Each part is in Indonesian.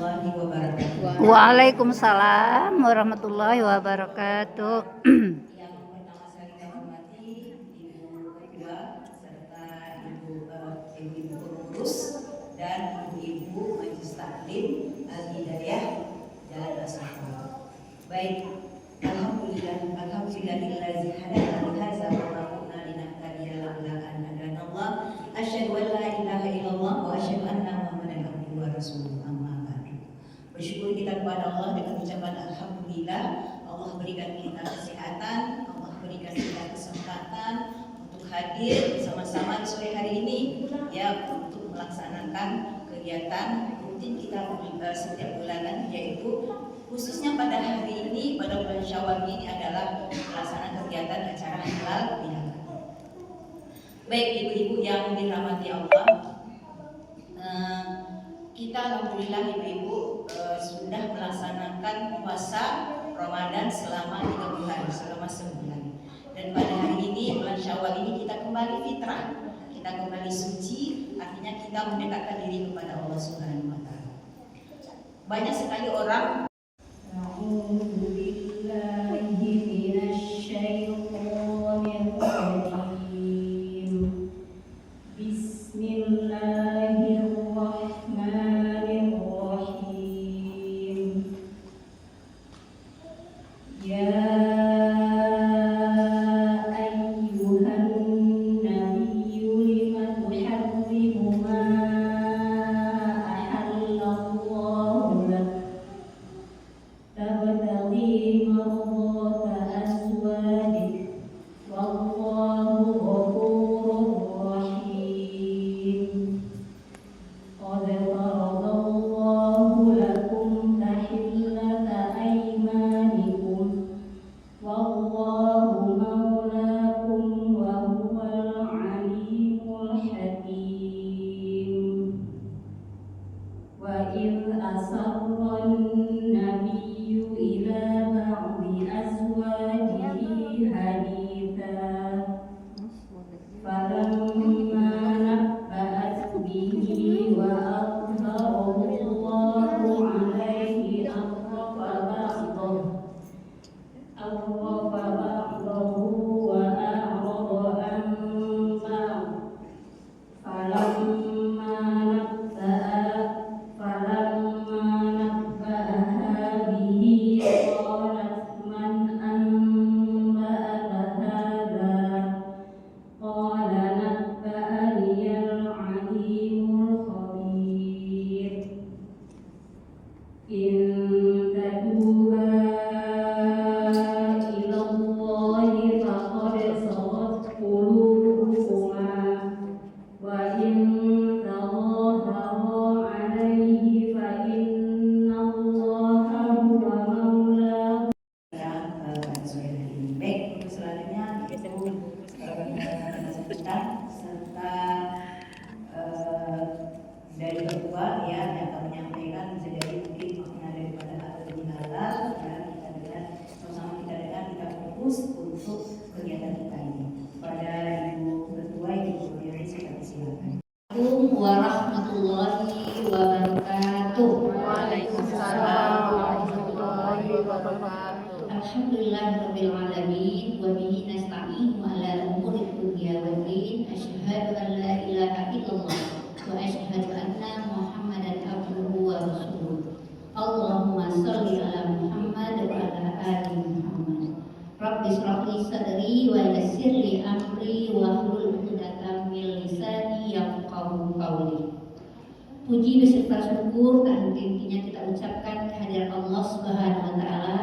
warahmatullahi wabarakatuh. Waalaikumsalam warahmatullahi wabarakatuh. Yang pertama sekali kita hormati Ibu Ketua serta Ibu Pengurus dan Ibu Majelis Taklim Al-Hidayah Jalan Asofah. Baik, alhamdulillahillazi hadana li hadza wa ma kunna linahtadiya laula an hadana Allah. Asyhadu an la ilaha illallah wa asyhadu anna Muhammadan abduhu wa rasuluhu. Amma ba'du. Bersyukur kita kepada Allah dengan ucapan alhamdulillah. Allah berikan kita kesehatan, Allah berikan kita kesempatan untuk hadir bersama-sama di sore hari ini ya, untuk melaksanakan kegiatan rutin kita setiap bulanan, yaitu khususnya pada hari ini, pada bulan Syawal ini adalah pelaksanaan kegiatan acara halal bihalal. Baik ibu-ibu yang dirahmati Allah, kita alhamdulillah ibu-ibu sudah melaksanakan puasa Ramadan selama 30 hari, selama sebulan. Dan pada hari ini, bulan Syawal ini, kita kembali fitrah, kita kembali suci, artinya kita mendekatkan diri kepada Allah Subhanahu wa Ta'ala. Banyak sekali orang serta dari ketua ya yang akan menyampaikan bisa jadi mungkin makna daripada halal bihalal ya, kita dengar sama-sama, kita fokus untuk kegiatan kita ini. Pada Ibu Ketua, Ibu Pengurus, kita silakan. Assalamualaikum warahmatullahi wabarakatuh. Waalaikumsalam warahmatullahi wabarakatuh. Alhamdulillahirabbil alamin wa bihi nasta'in ala umuri dunya wad din. Asyhadu an la ilaha illallah wa asyhadu anna Muhammadan abduhu wa rasuluh. Allahumma shalli ala Muhammad wa ala ali Muhammad. Rabbi shrah li sadri wa yassir li amri wa hlul 'uqdatam min lisani yafqahu qawli. Puji beserta syukur dan intinya kita ucapkan kehadiran Allah Subhanahu wa Ta'ala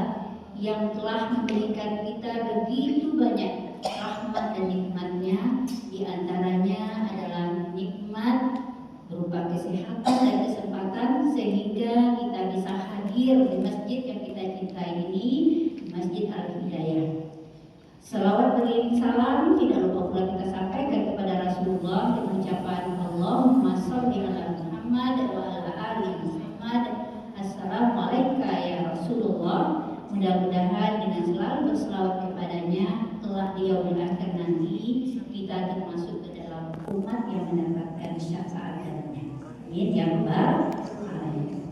yang telah memberikan kita begitu banyak rahmat dan nikmatnya. Di antaranya adalah nikmat berupa kesehatan dan kesempatan sehingga kita bisa hadir di masjid yang kita cintai ini, Masjid Al-Hidayah. Salawat beriring salam tidak lupa pula kita sampaikan kepada Rasulullah dengan ucapan Allahumma sholli ala Muhammad wa ala ali Muhammad. Assalamualaikum ya Rasulullah. Mudah-mudahan dengan selalu berselawat kepadanya kelak di yaumil akhir nanti kita termasuk ke dalam umat yang mendapatkan syafaat darinya. Amin ya rabbal alamin.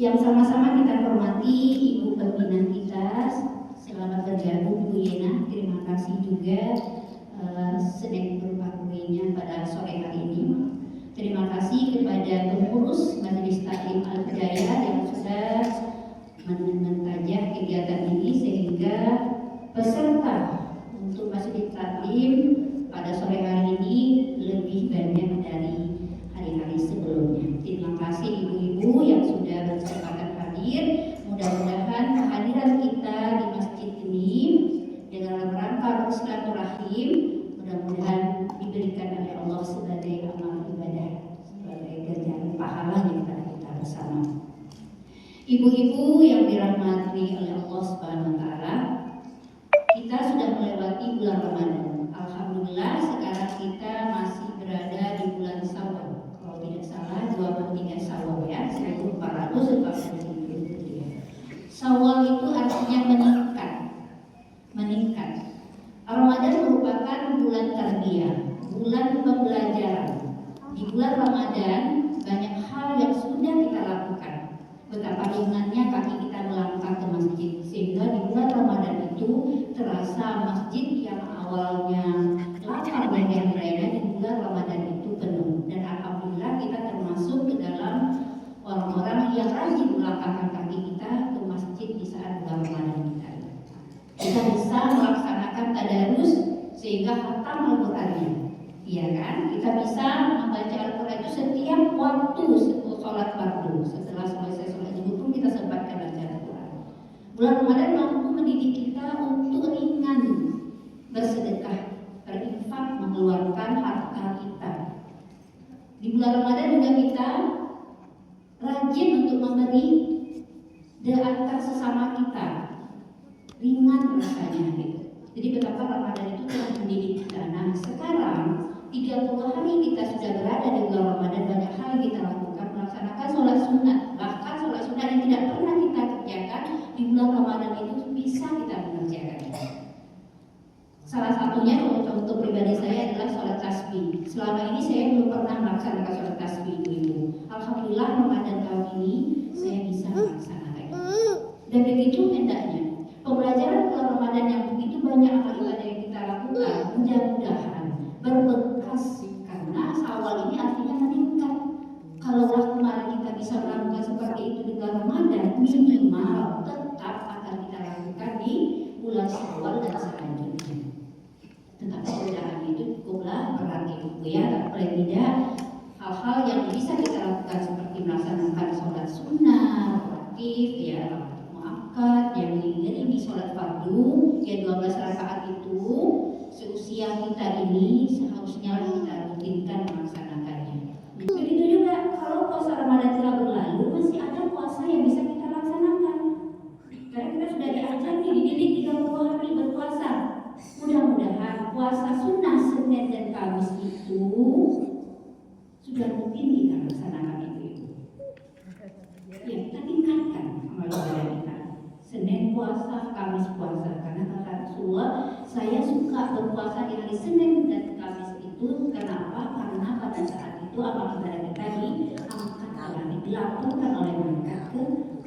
Yang sama-sama kita hormati Ibu Pembina kita, selamat bergabung Bu Yena. Terima kasih juga sedang berupa kuenya pada sore hari ini. Terima kasih kepada pengurus Majelis Taklim Al-Hidayah yang sudah mentajah kegiatan ini sehingga peserta untuk Majelis Taklim pada sore hari ini lebih banyak dari hari-hari sebelumnya. Terima kasih ibu-ibu yang sudah berkesempatan hadir. Mudah-mudahan kehadiran kita di masjid ini dengan rangka silaturahim mudah-mudahan diberikan oleh Allah sebagai amal ibadah, sebagai ganjaran pahalanya kepada kita bersama. Ibu-ibu yang dirahmati oleh Allah Subhanahu wa taala, kita sudah melewati bulan Ramadan. Alhamdulillah sekarang kita masih berada di bulan Syawal. Kalau tidak salah 23 Syawal ya, 1443. Syawal itu artinya meningkat. Ramadan merupakan bulan tarbiyah, bulan pembelajaran. Di bulan Ramadan banyak hal yang sudah kita lakukan. Betapa ringannya kaki kita melangkah ke masjid, sehingga di bulan Ramadan itu terasa masjid yang awalnya lapar dan lainnya di bulan Ramadan itu penuh. Dan alhamdulillah kita termasuk ke dalam orang-orang yang rajin melangkahkan kaki kita ke masjid di saat bulan Ramadan kita. Kita bisa melaksanakan tadarus sehingga khatam Al-Qur'annya, iya kan? Kita bisa membaca Al-Qur'an itu setiap waktu sholat fardu. Setelah selesai sholat zuhur pun kita sempatkan baca Al-Qur'an. Bulan Ramadan mampu mendidik kita untuk ringan bersedekah, berinfak, mengeluarkan harta kita. Di bulan Ramadan juga kita rajin untuk memberi antar sesama kita, ringan rasanya gitu. Jadi betapa Ramadan itu telah mendidik kita. Nah sekarang 30 hari kita sudah berada di bulan Ramadan, banyak hal yang kita lakukan, melaksanakan sholat sunat, bahkan sholat sunat yang tidak pernah kita kerjakan di bulan Ramadan itu bisa kita mengerjakan. Salah satunya untuk pribadi saya adalah sholat tasbih. Selama ini saya belum pernah melaksanakan sholat tasbih itu. Alhamdulillah Ramadan tahun ini saya bisa melaksanakan. Dan begitu hendaknya. Pembelajaran bulan Ramadan yang begitu banyak amal ibadah yang kita lakukan, mudah-mudahan berbekas, karena awal ini artinya meningkat. Kalau kemarin kita bisa melakukan seperti itu di bulan Ramadan, minimal tetap akan kita lakukan di bulan Syawal dan selanjutnya. Tetapi godaan itu cukuplah berat ibu ya, paling tidak hal-hal yang bisa kita lakukan seperti melaksanakan sholat sunnah, rawatib ya, muakkad, yang diiringi sholat fardu yang 12 rakaat itu seusia kita ini seharusnya kita rutinkan melaksanakannya. Begitu juga kalau puasa Ramadan telah berlalu, masih ada puasa yang bisa kita laksanakan. Karena kita sudah diajar nih, dididik 30 hari berpuasa. Mudah-mudahan puasa sunnah Senin dan Kamis itu sudah rutin kita laksanakan itu. Ya, kita tingkatkan amal ibadah kita. Senin puasa, Kamis puasa. Karena kata Rasulullah, saya suka berpuasa di hari Senin dan Kamis itu. Kenapa? Karena pada saat itu amal ibadah kita diangkat oleh, dilaporkan oleh malaikat ke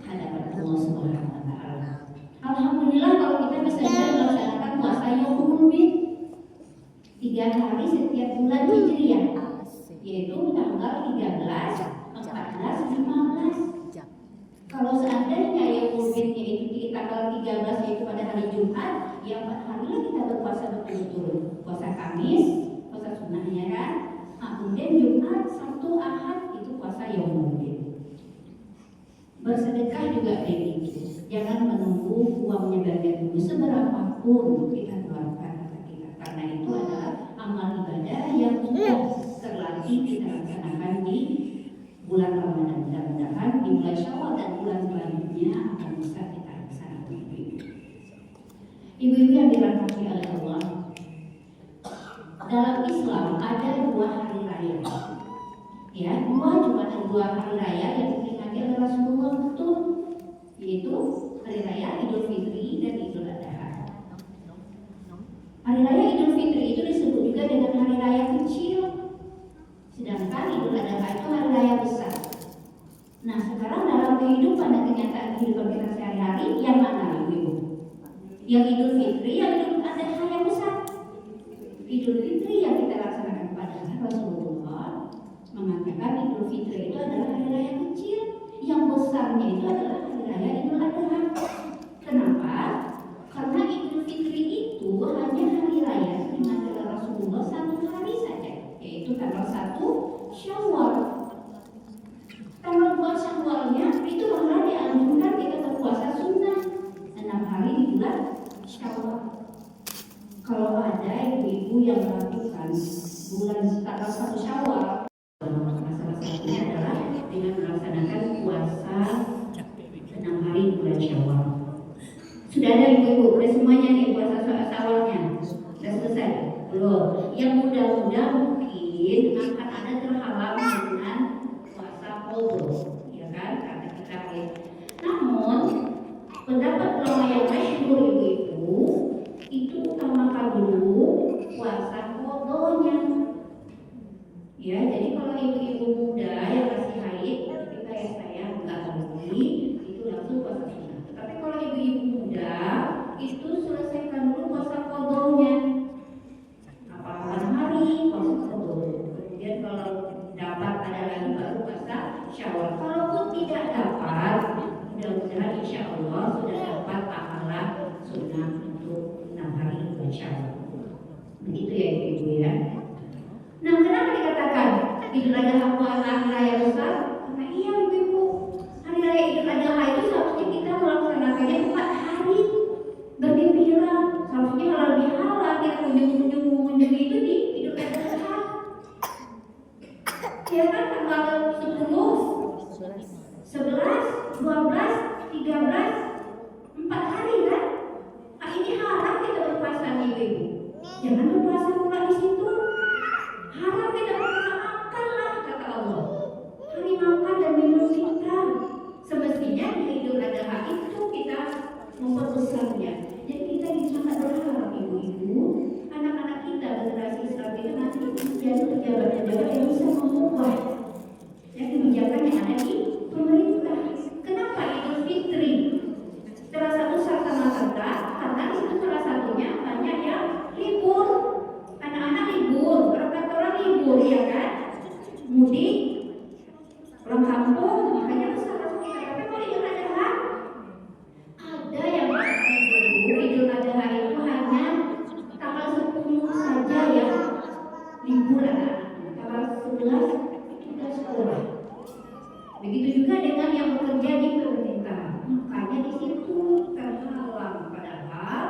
hadapan Allah Subhanahu wa taala. Alhamdulillah kalau kita bisa melaksanakan puasa Yaumul Bid 3 hari setiap bulan Hijriah, yaitu tanggal 13, 14, 15. Kalau seandainya Yaumul Bidnya itu di tanggal 13 yaitu pada hari Jumat, ya 4 harilah kita berpuasa betul-betul. Puasa Kamis, puasa sunnahnya kan. Kemudian Jumat, Sabtu, Ahad itu puasa Yaumul Bid. Bersedekah juga begitu. Jangan menunggu uangnya banyak dulu, seberapapun kita keluarkan harta kita. Karena itu adalah amal ibadah yang sudah terlatih kita laksanakan di bulan Ramadan. Mudah-mudahan di bulan Syawal dan bulan selanjutnya akan bisa kita laksanakan. Ibu-ibu yang dirahmati oleh Allah, dalam Islam ada 2 hari raya. Ya, cuma ada 2 hari raya yang diperingati oleh Rasulullah betul, yaitu hari raya Idul Fitri dan Idul Adha. Hari raya Idul Fitri itu disebut juga dengan hari raya kecil, sedangkan Idul Adha itu hari raya besar. Nah sekarang dalam kehidupan dan kenyataan kehidupan kita sehari-hari yang mana ibu? Yang Idul Fitri, yang Idul Adha yang besar. Idul Fitri yang kita laksanakan, padahal Rasulullah mengatakan Idul Fitri itu adalah hari raya kecil, yang besarnya itu adalah hari raya Idul Adha. Kenapa? Karena Idul Fitri itu hanya hari raya di mana Rasulullah satu hari saja, yaitu tanggal 1 Syawal. Tanggal 2 Syawalnya itu malah dianjurkan kita berpuasa sunnah 6 hari di bulan Syawal. Kalau ada ibu-ibu yang melakukan bulan tanggal 1 Syawal, salah satunya adalah dengan melaksanakan puasa 6 hari di bulan Syawal. Sudah ada ibu-ibu, udah semuanya nih puasa Syawalnya, sudah selesai? Belum. Yang muda-muda mungkin akan ada terhalang dengan puasa qadha, ya kan? Karena kita namun pendapat ulama yang masyhur ibu-ibu itu utamakan dulu puasa qadhanya. Ya, jadi kalau ibu-ibu muda yang masih haid, tapi kayak saya enggak berhenti, itu langsung puasa sunnah. Tapi kalau ibu-ibu muda itu selesaikan dulu puasa qadhanya. 8 hari puasa qadha. Kemudian kalau dapat ada lagi baru puasa Syawal. Kalaupun tidak dapat, mudah-mudahan insya Allah sudah dapat pahala sunnah untuk 6 hari bulan Syawal. Begitu ya ibu-ibu ya. Nah, kenapa dikatakan Idul Adha hari raya besar? Karena iya ibu-ibu, hari raya Idul Adha itu seharusnya kita melaksanakannya 4 hari bergembira. Seharusnya kalau lebih halal kita kunjung itu di Idul Adha. Ya kan, tanggal 10, 11, 12, 13, 4 hari kan? Nah, ini haram kita berpuasa nih ibu. Jangan berpuasa pula di situ. Haram kita berpuasa, makanlah kata Allah. Hari makan dan minum kita. Semestinya di Idul Adha itu kita memperbesarnya. Jadi kita sangat berharap ibu-ibu, anak-anak kita generasi Islam itu nanti menjadi pejabat-pejabat yang bisa mengubah yang kebijakan yang ada di pemerintah. Kenapa Idul Fitri terasa besar sama kita? Karena di situ salah satunya banyak yang libur, anak-anak libur, orang kantoran libur, ya kan? Mudik, pulang kampung, makanya besar kita. Tapi kalau Idul Adha ada yang Idul Adha itu hanya tanggal 10 saja ya libur anak-anak. Tanggal 11 kita sekolah. Begitu juga dengan yang bekerja di pemerintah. Makanya di situ terhalang, padahal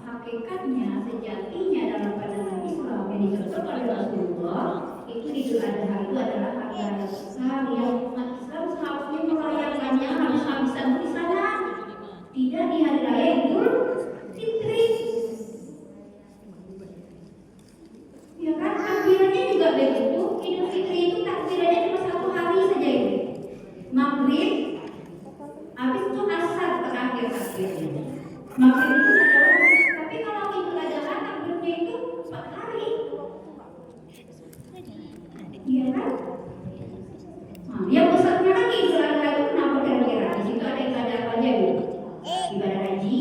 hakikatnya sejatinya dalam pandangan Islam yang disebut oleh Rasulullah itu Idul Adha itu adalah hari raya besar yang umat Islam seharusnya merayakannya habis-habisan di sana, tidak di hari raya Idul Fitri. Ya kan, takbirannya juga begitu. Idul Fitri itu takbirannya cuma 1 hari saja ini. Maghrib, habis itu asar terakhir takbirnya. Maghrib itu adalah, tapi kalau Idul Adha takbirnya itu 4 hari. Iya kan? Nah, yang besarnya lagi Idul Adha itu kenapa kira-kira? Di situ ada ibadah apa aja bu? Ibadah haji,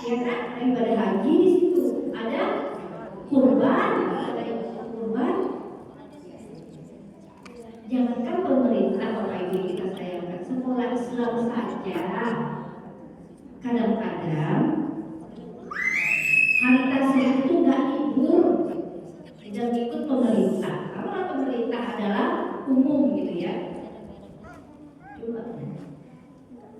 ya kan? Ada ibadah haji di situ. Ada kurban, ada kurban. Jangankan pemerintah, Bapak Ibu kita sayangkan, sekolah Islam saja kadang-kadang hari tasbih itu nggak libur dan ikut pemerintah. Karena pemerintah adalah umum gitu ya. Coba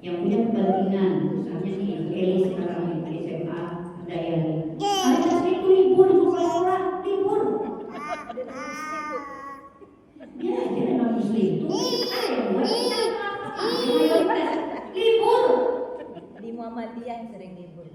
yang punya perbandingan, misalnya nih Eli sekarang di SMA Dayani. Hari tasbih itu libur, itu sekolah libur. Dia aja memang muslim itu ada yang buat kita libur. Di Muhammadiyah yang sering libur.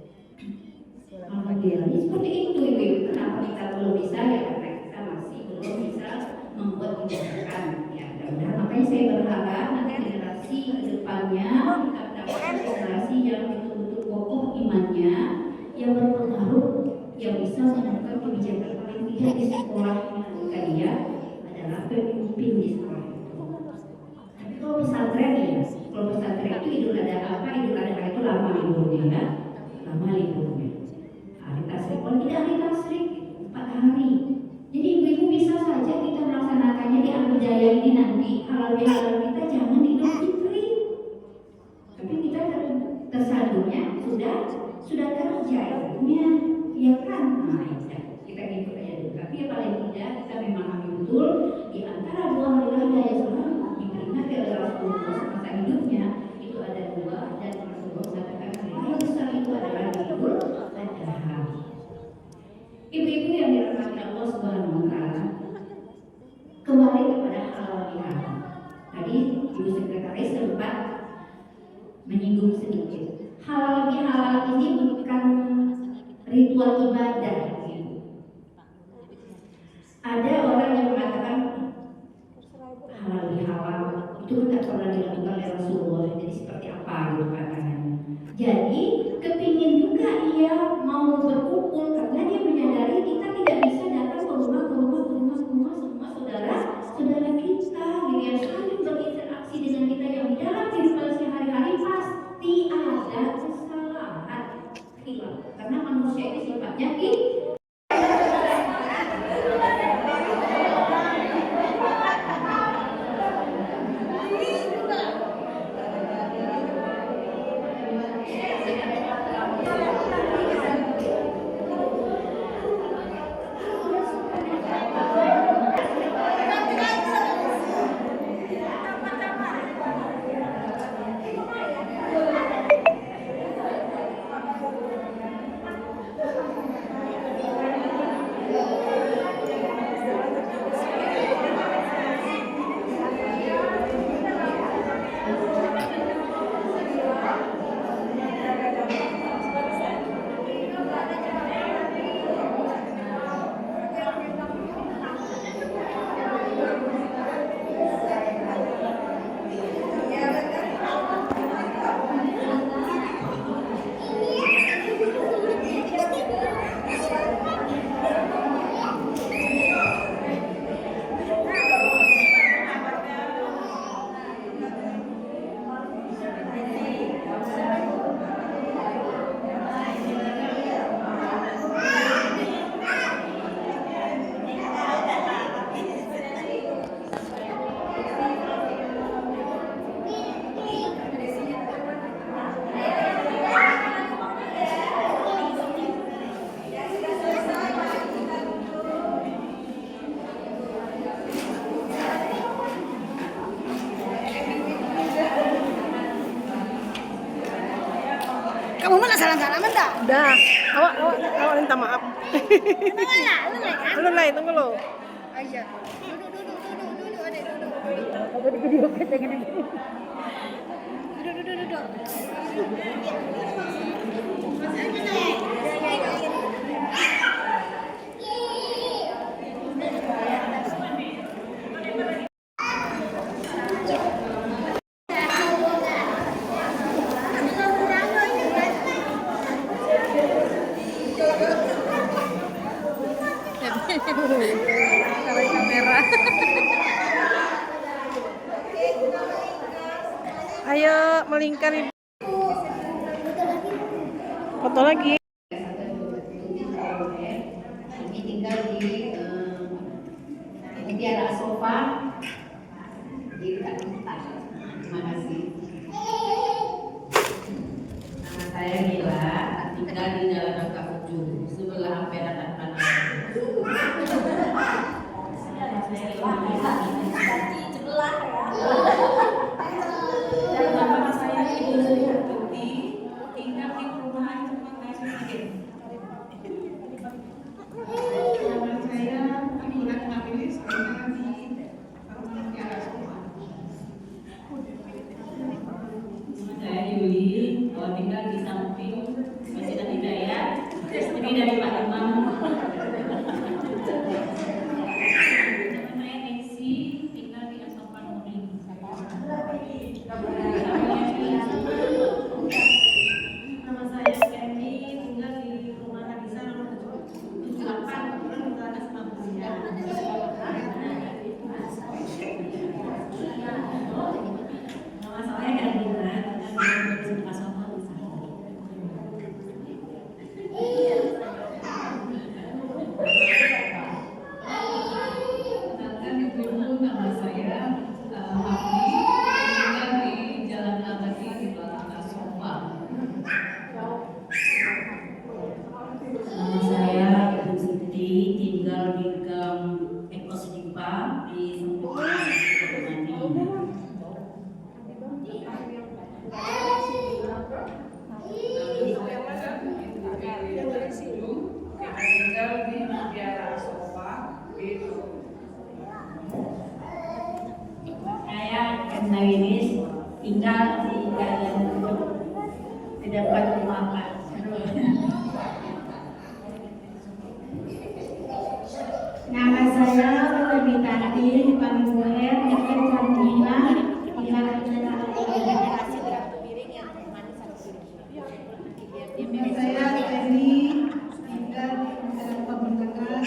Alhamdulillah, seperti itu ibu. Kenapa kita belum bisa ya? Karena kita masih belum bisa membuat kebijakan. Ya, mudah-mudahan makanya saya berharap nanti generasi kedepannya kita mendapatkan generasi yang betul-betul kokoh imannya, yang berpengaruh, yang bisa menemukan kebijakan paling tidak di sekolahnya ketika dia adalah pemimpin di sekolah itu. Tapi kalau pesantren ada apa, Idul Adha itu lama liburnya ya, lama liburnya. Hari tasrik, kalau tidak hari tasrik 4 hari. Jadi ibu-ibu bisa saja kita melaksanakannya di Abu Jaya ini nanti. Halal bihalal kita jangan Idul Fitri. Tapi kita tersadurnya sudah kerja ibunya, ya kan? Nah, ya, kita gitu aja dulu. Tapi ya paling tidak kita memahami betul di antara dua hari raya yang selalu diperingati oleh Rasulullah semasa hidupnya itu ada dua, dan Rasulullah mengatakan hari raya besar itu adalah Idul Adha. Ibu-ibu yang dirahmati Allah Subhanahu wa taala, kembali kepada halal bihalal. Tadi Ibu Sekretaris sempat menyinggung sedikit. Halal bihalal ini bukan ritual ibadah. Ada orang yang mengatakan halal bihalal itu tidak pernah dilakukan oleh Rasulullah. Jadi seperti apa gitu pandangannya? Jadi kepingin juga ia mau berkumpul karena dia menyadari kita tidak bisa datang ke rumah semua saudara kita yang saling berinteraksi dengan kita yang di dalam kehidupan sehari-hari pasti ada kesalahan hilang karena manusia itu sifatnya Kamu mana salam-salaman dah? Dah, awak minta maaf. Belum lah, tunggu lo. Aja. Duduk, adek duduk. Ada video kita gini. Duduk. Kamera. Ayo melingkar ibu. Foto lagi. Ini tinggal di Mutiara Sofa di Kalimantan. Terima kasih. Nama saya Mila, tinggal di Jalan Rangka Ujung, sebelah Ampera dan Panang. Sebelah ya. Dan nama saya Ibu Suryatuti, tinggal di perumahan Cempaka Putih. Nama saya Aminah Nabilis, tinggal di Perumahan Mutiara Sofa. tinggal di Galian di depan rumah Pak Sarul. Nama saya Dewi Tati, dipanggil Bu R, RT 15, tinggal di Saya Ferry, tinggal di dalam pemerintahan.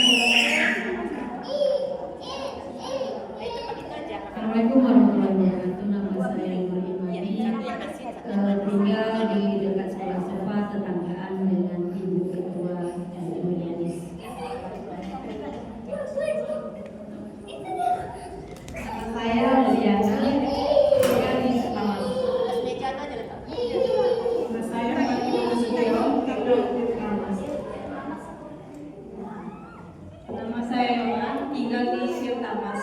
Assalamualaikum warahmatullahi wabarakatuh. Nama saya Ibu Imani, tinggal di dekat sekolah Sofa, tetanggaan dengan Ibu Ketua dan Ibu Yanis. Nama saya Liana, tinggal di Selamat. Nama saya Fatima Nasution, tinggal di Kramas. Nama saya Yohan, tinggal di Siltamas.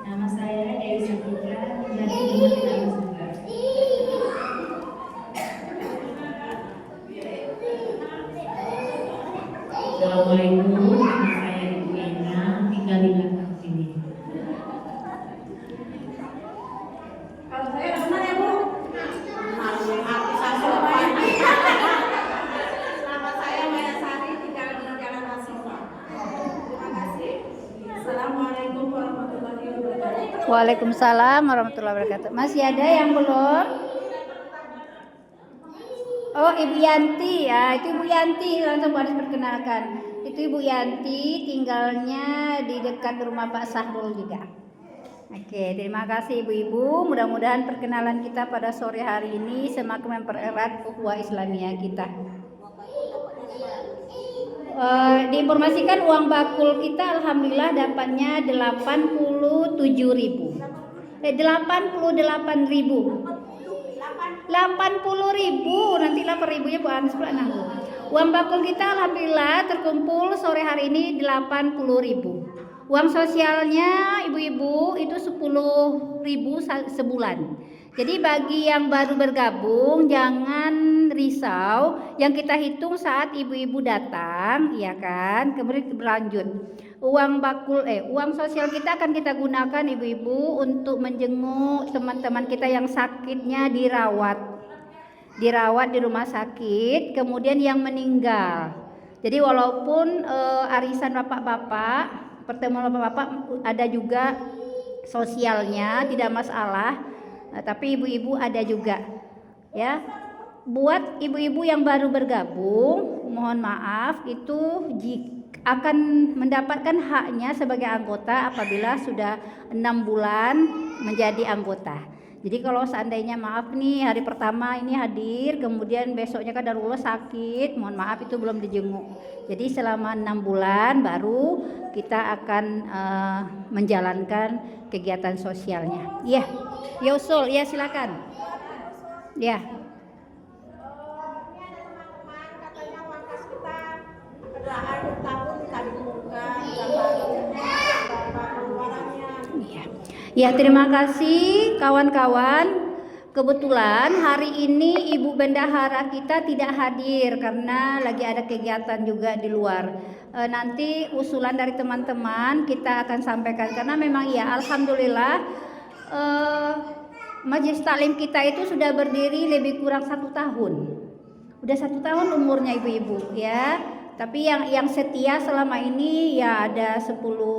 Nama saya Dewi Sapitra, tinggal di Rumah Kramas juga. Assalamualaikum, nama saya Ibu Ena, tinggal di belakang sini. Kalau saya nama ya Bu? Nama saya Maya Sari, tinggal di Jalan Asofa. Terima kasih. Assalamualaikum warahmatullahi wabarakatuh. Waalaikumsalam warahmatullahi wabarakatuh. Masih ada yang belum? Oh, Ibu Yanti ya, itu Ibu Yanti, langsung harus perkenalkan. Itu Ibu Yanti, tinggalnya di dekat rumah Pak Sahrul juga. Oke, terima kasih Ibu-ibu. Mudah-mudahan perkenalan kita pada sore hari ini semakin mempererat ukhuwah Islamiyah kita. Diinformasikan uang bakul kita alhamdulillah dapatnya 87.000. 88.000. 80.000, nanti 8.000-nya Bu Anis pula nanggung. Uang bakul kita alhamdulillah terkumpul sore hari ini 80.000. Uang sosialnya ibu-ibu itu 10.000 sebulan. Jadi bagi yang baru bergabung jangan risau, yang kita hitung saat ibu-ibu datang, ya kan? Kemudian berlanjut. Uang sosial kita akan kita gunakan ibu-ibu untuk menjenguk teman-teman kita yang sakitnya dirawat di rumah sakit, kemudian yang meninggal. Jadi walaupun arisan bapak-bapak, pertemuan bapak-bapak ada juga sosialnya, tidak masalah. Tapi ibu-ibu ada juga, ya. Buat ibu-ibu yang baru bergabung, mohon maaf itu akan mendapatkan haknya sebagai anggota apabila sudah 6 bulan menjadi anggota. Jadi kalau seandainya maaf nih hari pertama ini hadir, kemudian besoknya qadarullah sakit, mohon maaf itu belum dijenguk. Jadi selama 6 bulan baru kita akan menjalankan kegiatan sosialnya. Iya, ya usul, ya silakan. Ya. Ya, terima kasih kawan-kawan. Kebetulan hari ini Ibu Bendahara kita tidak hadir karena lagi ada kegiatan juga di luar. Nanti usulan dari teman-teman kita akan sampaikan karena memang ya alhamdulillah Majelis Taklim kita itu sudah berdiri lebih kurang 1 tahun. Udah 1 tahun umurnya ibu-ibu ya. Tapi yang setia selama ini ya ada 10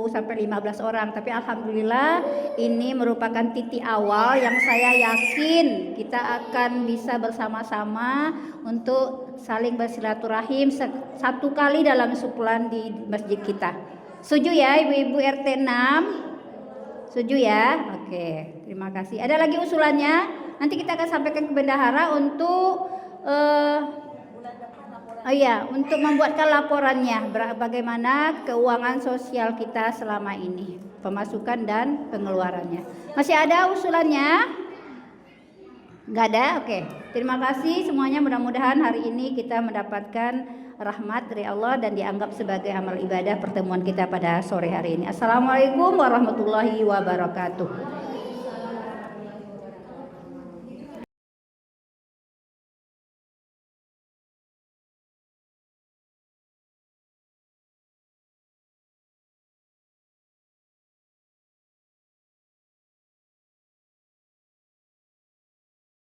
sampai 15 orang. Tapi alhamdulillah ini merupakan titik awal yang saya yakin kita akan bisa bersama-sama untuk saling bersilaturahim 1 kali dalam sebulan di masjid kita. Setuju ya ibu-ibu RT 6? Setuju ya? Oke, terima kasih. Ada lagi usulannya? Nanti kita akan sampaikan ke bendahara untuk untuk membuatkan laporannya bagaimana keuangan sosial kita selama ini, pemasukan dan pengeluarannya. Masih ada usulannya? Enggak ada? Oke. Terima kasih semuanya, mudah-mudahan hari ini kita mendapatkan rahmat dari Allah dan dianggap sebagai amal ibadah pertemuan kita pada sore hari ini. Assalamualaikum warahmatullahi wabarakatuh.